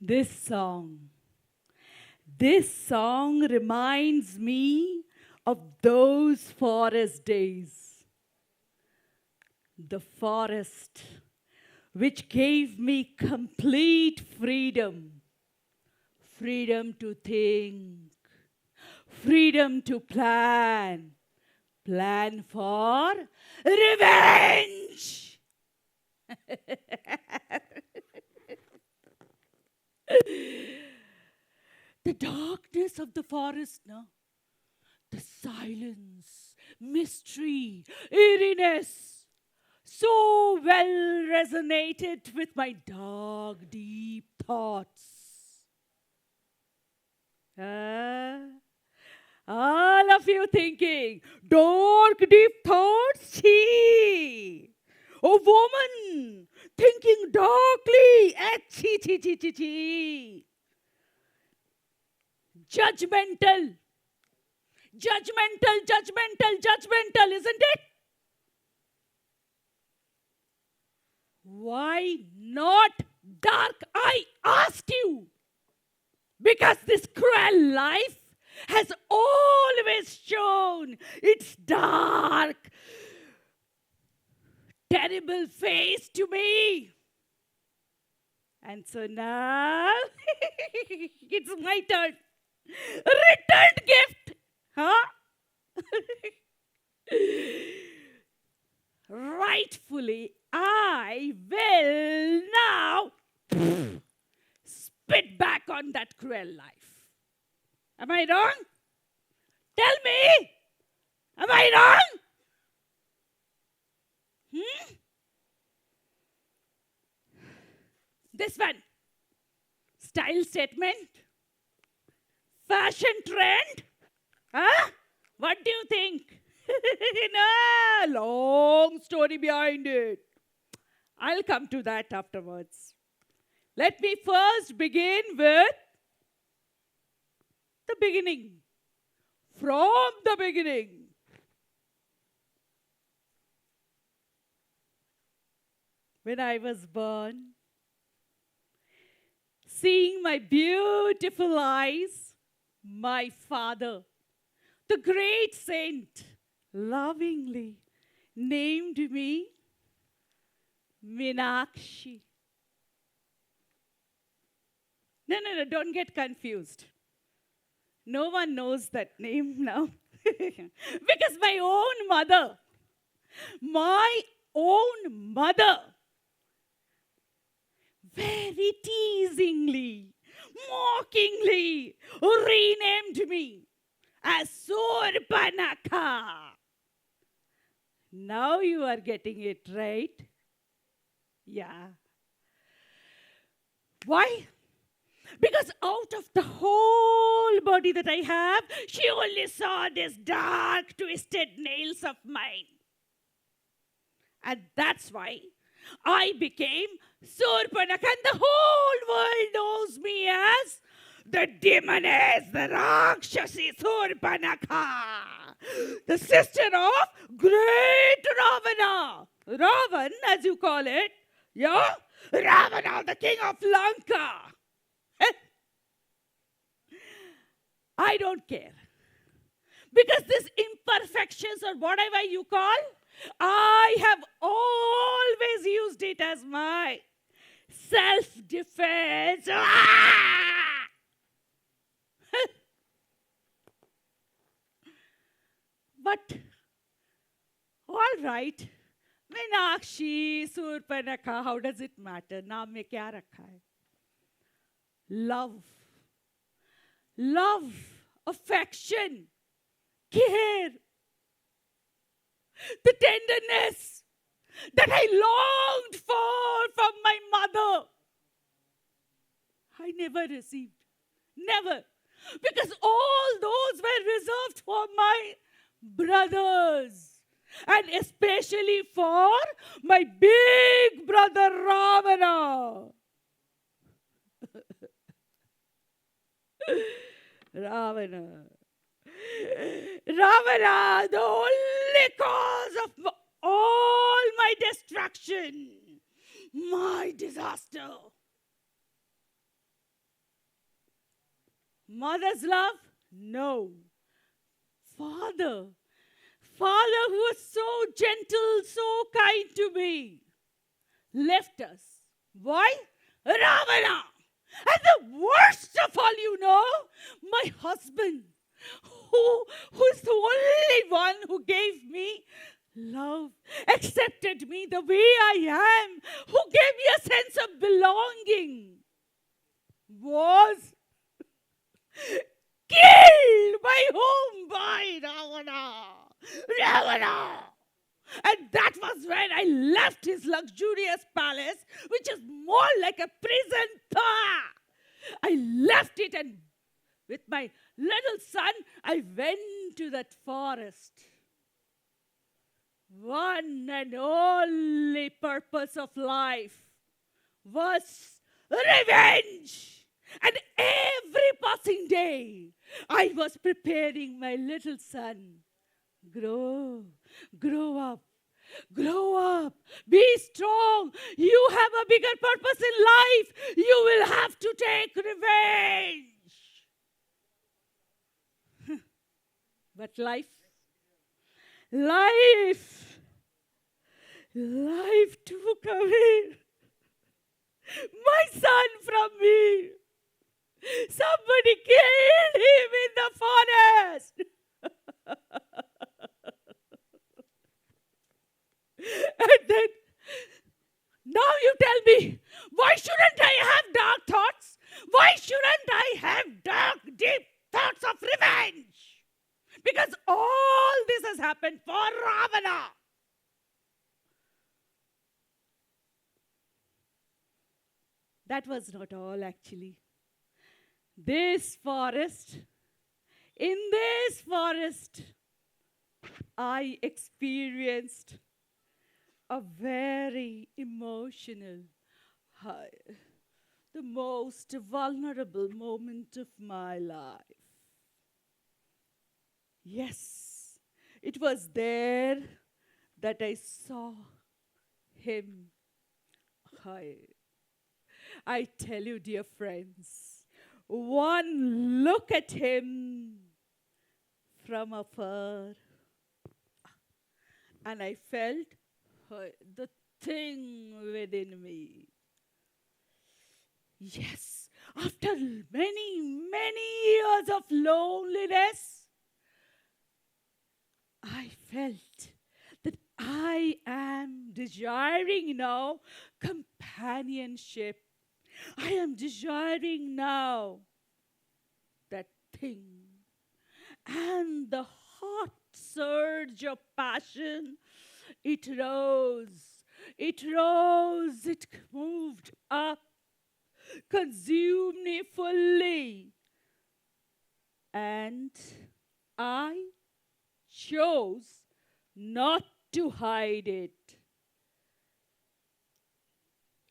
This song. This song reminds me of those forest days. The forest which gave me complete freedom. Freedom to think. Freedom to plan. Plan for revenge. The darkness of the forest, no? The silence, mystery, eeriness, so well resonated with my dark, deep thoughts. All of you thinking, dark, deep thoughts? Chee. A woman thinking darkly. Chee, chee, chee, chee, chee. Judgmental. Judgmental, judgmental, judgmental, isn't it? Why not dark? I ask you. Because this cruel life has always shown its dark, terrible face to me. And so now, it's my turn. Returned gift. Huh? Rightfully, I will now spit back on that cruel life. Am I wrong? Tell me. Am I wrong? This one. Style statement. Fashion trend. Huh? What do you think? No, long story behind it. I'll come to that afterwards. Let me first begin with the beginning. From the beginning. When I was born, seeing my beautiful eyes, my father, the great saint, lovingly named me Meenakshi. No, don't get confused. No one knows that name now. Because my own mother, very teasingly, mockingly renamed me as Surpanakha. Now you are getting it right. Yeah. Why? Because out of the whole body that I have, she only saw these dark, twisted nails of mine. And that's why I became Surpanakha, and the whole world knows me as the demoness, the Rakshasi Surpanakha, the sister of great Ravana. Ravan, as you call it, yeah? Ravana, the king of Lanka. I don't care. Because these imperfections or whatever you call, I have always used it as my self-defense. But, all right, Meenakshi, Surpanakha, how does it matter? Naam mein kya rakha hai? Love, affection, care, the tenderness that I longed for from my mother. I never received. Never. Because all those were reserved for my brothers. And especially for my big brother Ravana. Ravana, the only cause of all my destruction, my disaster. Mother's love? No. Father. Father who was so gentle, so kind to me, left us. Why? Ravana. And the worst of all, my husband, who is the only one who gave me love, accepted me the way I am, who gave me a sense of belonging, was killed by whom? By Ravana. Ravana. And that was when I left his luxurious palace, which is more like a prison. I left it, and with my little son, I went to that forest. One and only purpose of life was revenge. And every passing day, I was preparing my little son. Grow up, grow up, be strong. You have a bigger purpose in life. You will have to take revenge. But life took away my son from me. Somebody killed him in the forest. And then, now you tell me, why shouldn't I have dark thoughts? Why shouldn't I have dark, deep thoughts of revenge? Because all this has happened for Ravana. That was not all, actually. In this forest, I experienced a very emotional, the most vulnerable moment of my life. Yes, it was there that I saw him. I tell you, dear friends, one look at him from afar, and I felt the thing within me. Yes, after many, many years of loneliness, I felt that I am desiring now companionship. I am desiring now that thing. And the hot surge of passion, it rose, it moved up, consumed me fully. And I chose not to hide it.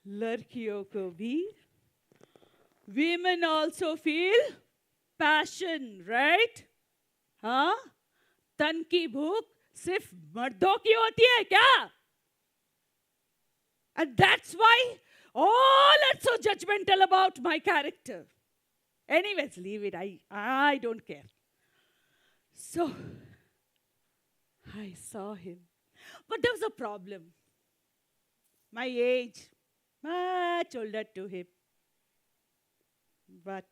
Larkiyon ko bhi, women also feel passion, right? हाँ? तन की भूख सिर्फ मर्दों की होती है क्या? And that's why all are so judgmental about my character. Anyways, leave it. I don't care. So, I saw him. But there was a problem. My age, much older to him. But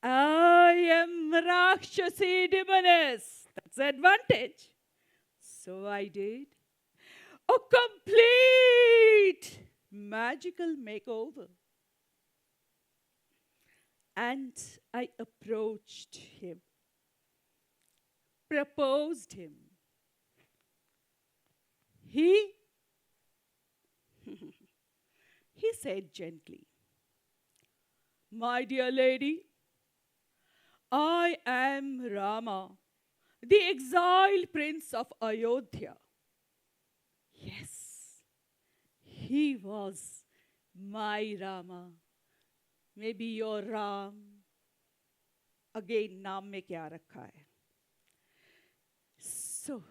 I am Rakshasi demoness. That's the advantage. So I did a complete magical makeover. And I approached him, proposed him. He said gently, "My dear lady, I am Rama, the exiled prince of Ayodhya." Yes, he was my Rama. Maybe your Ram. Again, naam mein kya rakha hai? So,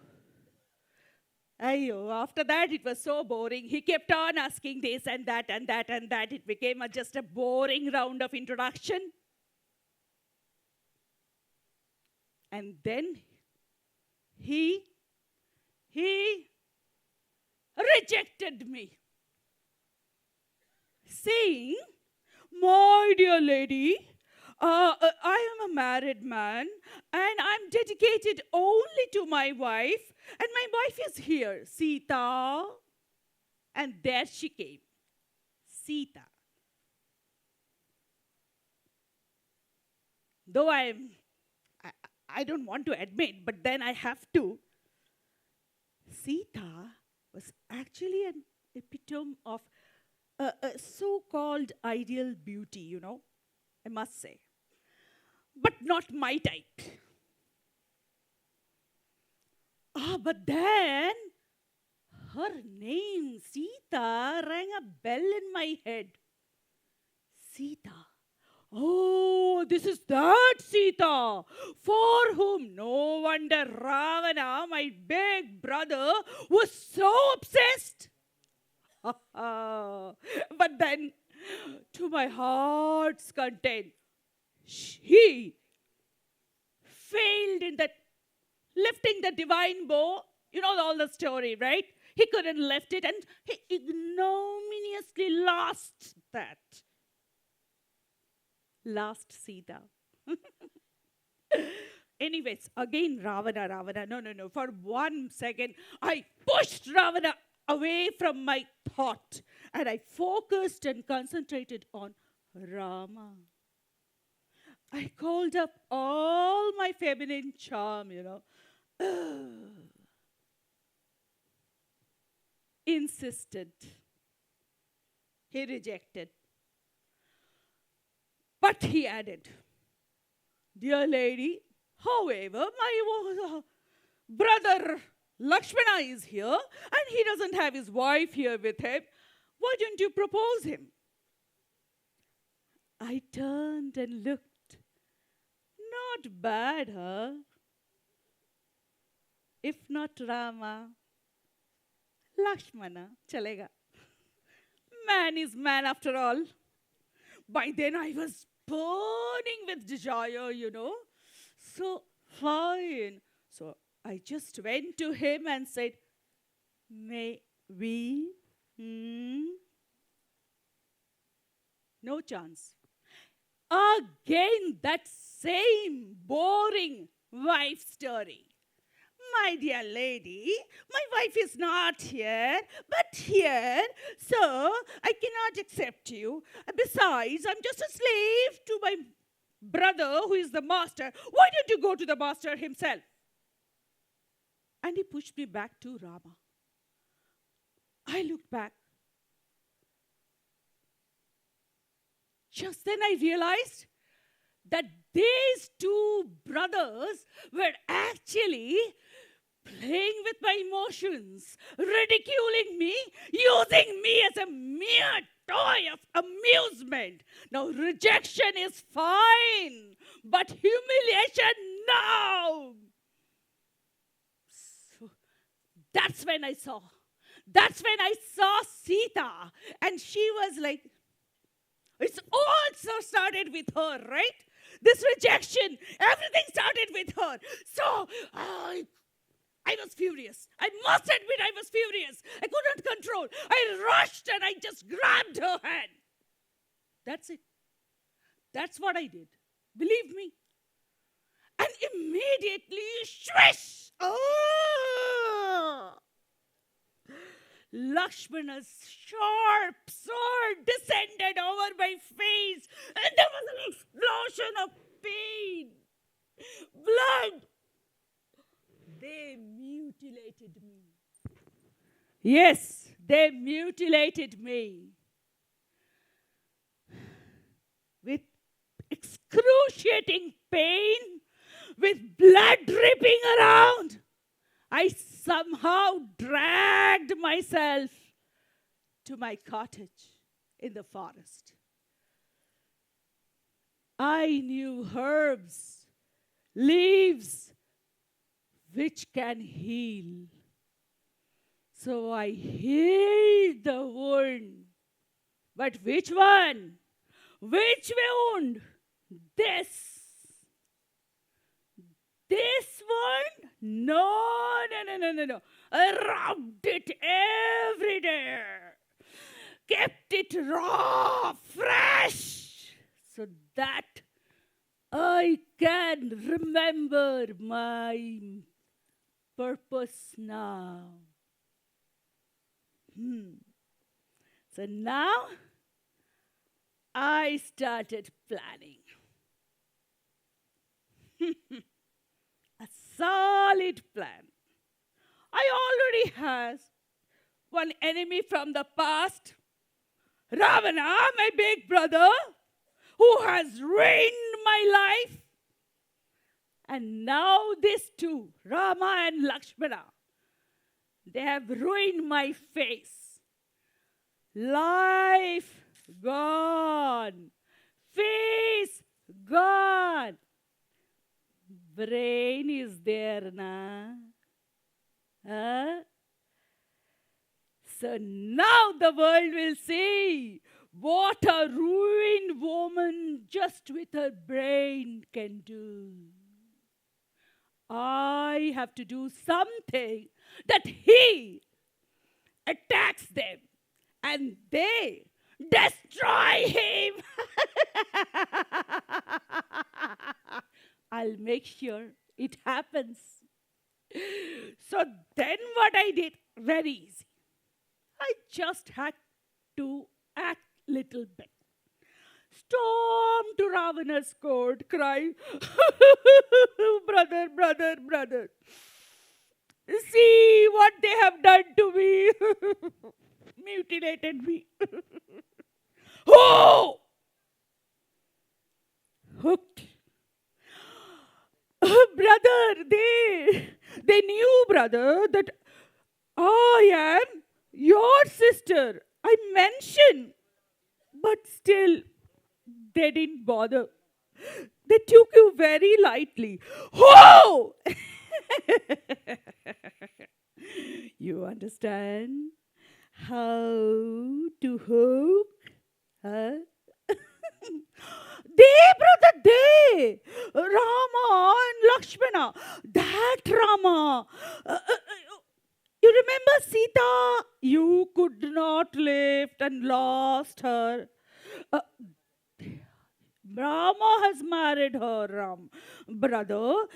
after that, it was so boring. He kept on asking this and that and that and that. It became just a boring round of introduction. And then he rejected me, saying, "My dear lady, I am a married man and I'm dedicated only to my wife, and my wife is here, Sita." And there she came, Sita. Though I don't want to admit, but then I have to. Sita was actually an epitome of a so-called ideal beauty, I must say. But not my type. But then her name, Sita, rang a bell in my head. Sita. Oh, this is that Sita, for whom no wonder Ravana, my big brother, was so obsessed. But then, to my heart's content, he failed in that lifting the divine bow. You know all the story, right? He couldn't lift it and he ignominiously lost that. Last Sita. Anyways, again Ravana. No. For 1 second, I pushed Ravana away from my thought and I focused and concentrated on Rama. I called up all my feminine charm, Insisted. He rejected. But he added, "Dear lady, however, my brother Lakshmana is here and he doesn't have his wife here with him. Why don't you propose him?" I turned and looked. Not bad, huh? If not Rama, Lakshmana, chalega. Man is man after all. By then I was burning with desire, So fine. So I just went to him and said, "May we?" No chance. Again, that same boring wife story. "My dear lady, my wife is not here, but here, so I cannot accept you. Besides, I'm just a slave to my brother who is the master. Why don't you go to the master himself?" And he pushed me back to Rama. I looked back. Just then I realized that these two brothers were actually playing with my emotions, ridiculing me, using me as a mere toy of amusement. Now, rejection is fine, but humiliation, no. So that's when I saw Sita, and she was like, it's also started with her, right? This rejection, everything started with her. So I was furious. I must admit I was furious. I couldn't control. I rushed and I just grabbed her hand. That's it. That's what I did. Believe me. And immediately, swish! Oh! Lakshmana's sharp sword descended over my face, and there was an explosion of pain. Blood. They mutilated me. Yes, they mutilated me. With excruciating pain, with blood dripping around, I somehow dragged myself to my cottage in the forest. I knew herbs, leaves, which can heal. So I healed the wound. But which one? Which wound? This. This one, no, no, no, no, no, no. I rubbed it every day. Kept it raw, fresh, so that I can remember my purpose now. So now I started planning a solid plan. I already has one enemy from the past, Ravana, my big brother, who has ruined my life. And now these two, Rama and Lakshmana, they have ruined my face. Life gone. Face gone. Brain is there, na? Huh? So now the world will see what a ruined woman just with her brain can do. I have to do something that he attacks them and they destroy him. I'll make sure it happens. So then what I did, very easy. I just had to act little bit. Storm to Ravana's court, cry, brother, brother, brother. See what they have done to me. Mutilated me. Oh! Hooked. Brother, they knew, brother, that I am your sister. I mentioned, but still, they didn't bother. They took you very lightly. Whoa! You understand how to hook? Huh? They, Rama and Lakshmana, that Rama. You remember Sita? You could not lift and lost her. Rama has married her, brother.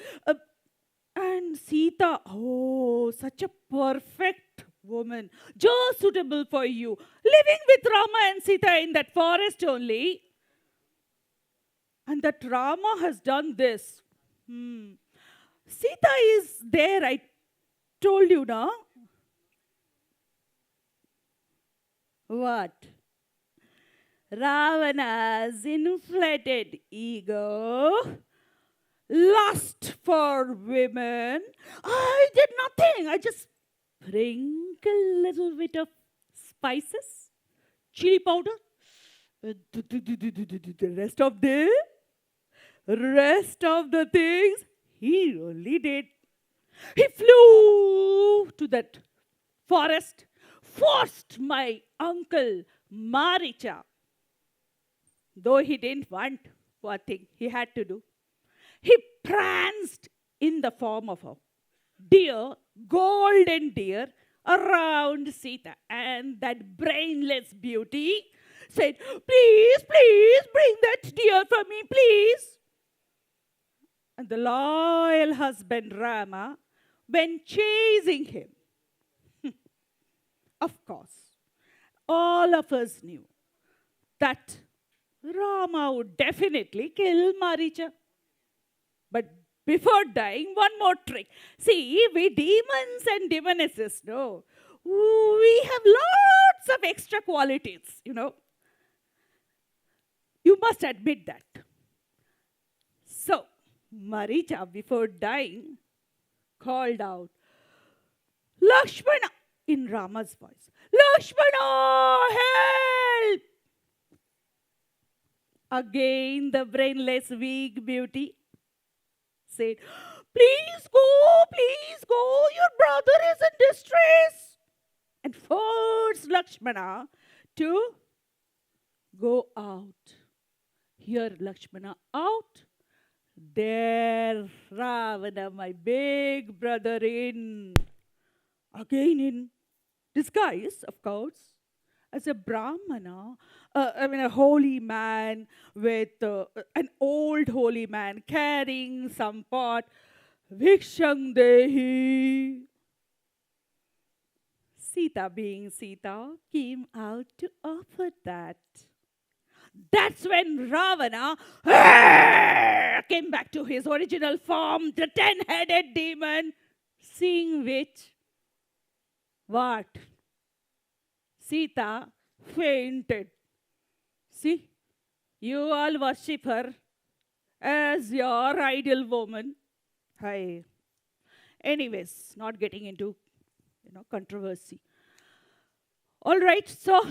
And Sita, oh, such a perfect woman, just suitable for you. Living with Rama and Sita in that forest only. And that Rama has done this. Sita is there, I told you, na? What? Ravana's inflated ego, lust for women. I did nothing. I just sprinkle a little bit of spices, chili powder. The rest of the things he only did. He flew to that forest, forced my uncle Maricha. Though he didn't want, poor thing, he had to do. He pranced in the form of a deer, golden deer, around Sita. And that brainless beauty said, please, please, bring that deer for me, please. And the loyal husband Rama went chasing him. Of course, all of us knew that Rama would definitely kill Maricha. But before dying, one more trick. See, we demons and demonesses, no, we have lots of extra qualities, You must admit that. So, Maricha, before dying, called out, Lakshmana, in Rama's voice. Lakshmana, help! Again, the brainless, weak beauty said, please go, your brother is in distress. And forced Lakshmana to go out. Here, Lakshmana out, There, Ravana, my big brother, again in disguise, of course, as a Brahmana, a holy man with an old holy man carrying some pot. Vikshang Dehi. Sita, being Sita, came out to offer that. That's when Ravana came back to his original form, the 10-headed demon, seeing which, what? Sita fainted. See, you all worship her as your ideal woman. Hi. Anyways, not getting into controversy. All right, so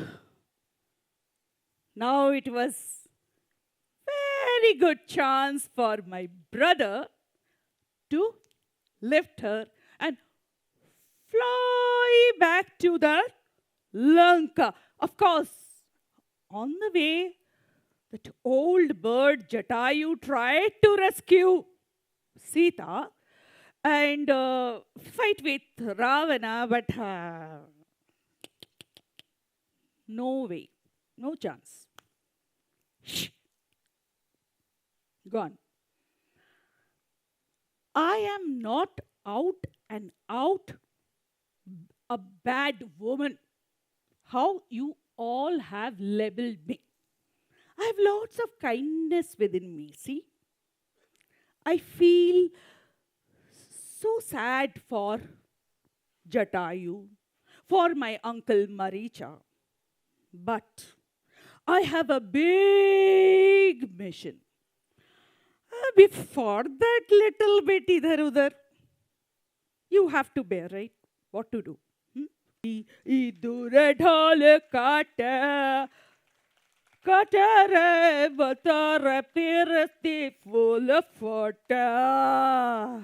now it was very good chance for my brother to lift her and fly back to the Lanka. Of course, on the way, that old bird Jatayu tried to rescue Sita and fight with Ravana, but no way, no chance. Shh. Gone. I am not out and out a bad woman. How you all have labeled me. I have lots of kindness within me, see? I feel so sad for Jatayu, for my uncle Maricha. But I have a big mission. Before that little bit idhar udhar, you have to bear, right? What to do? Idure dhol kata, kata re batare pirti full fota.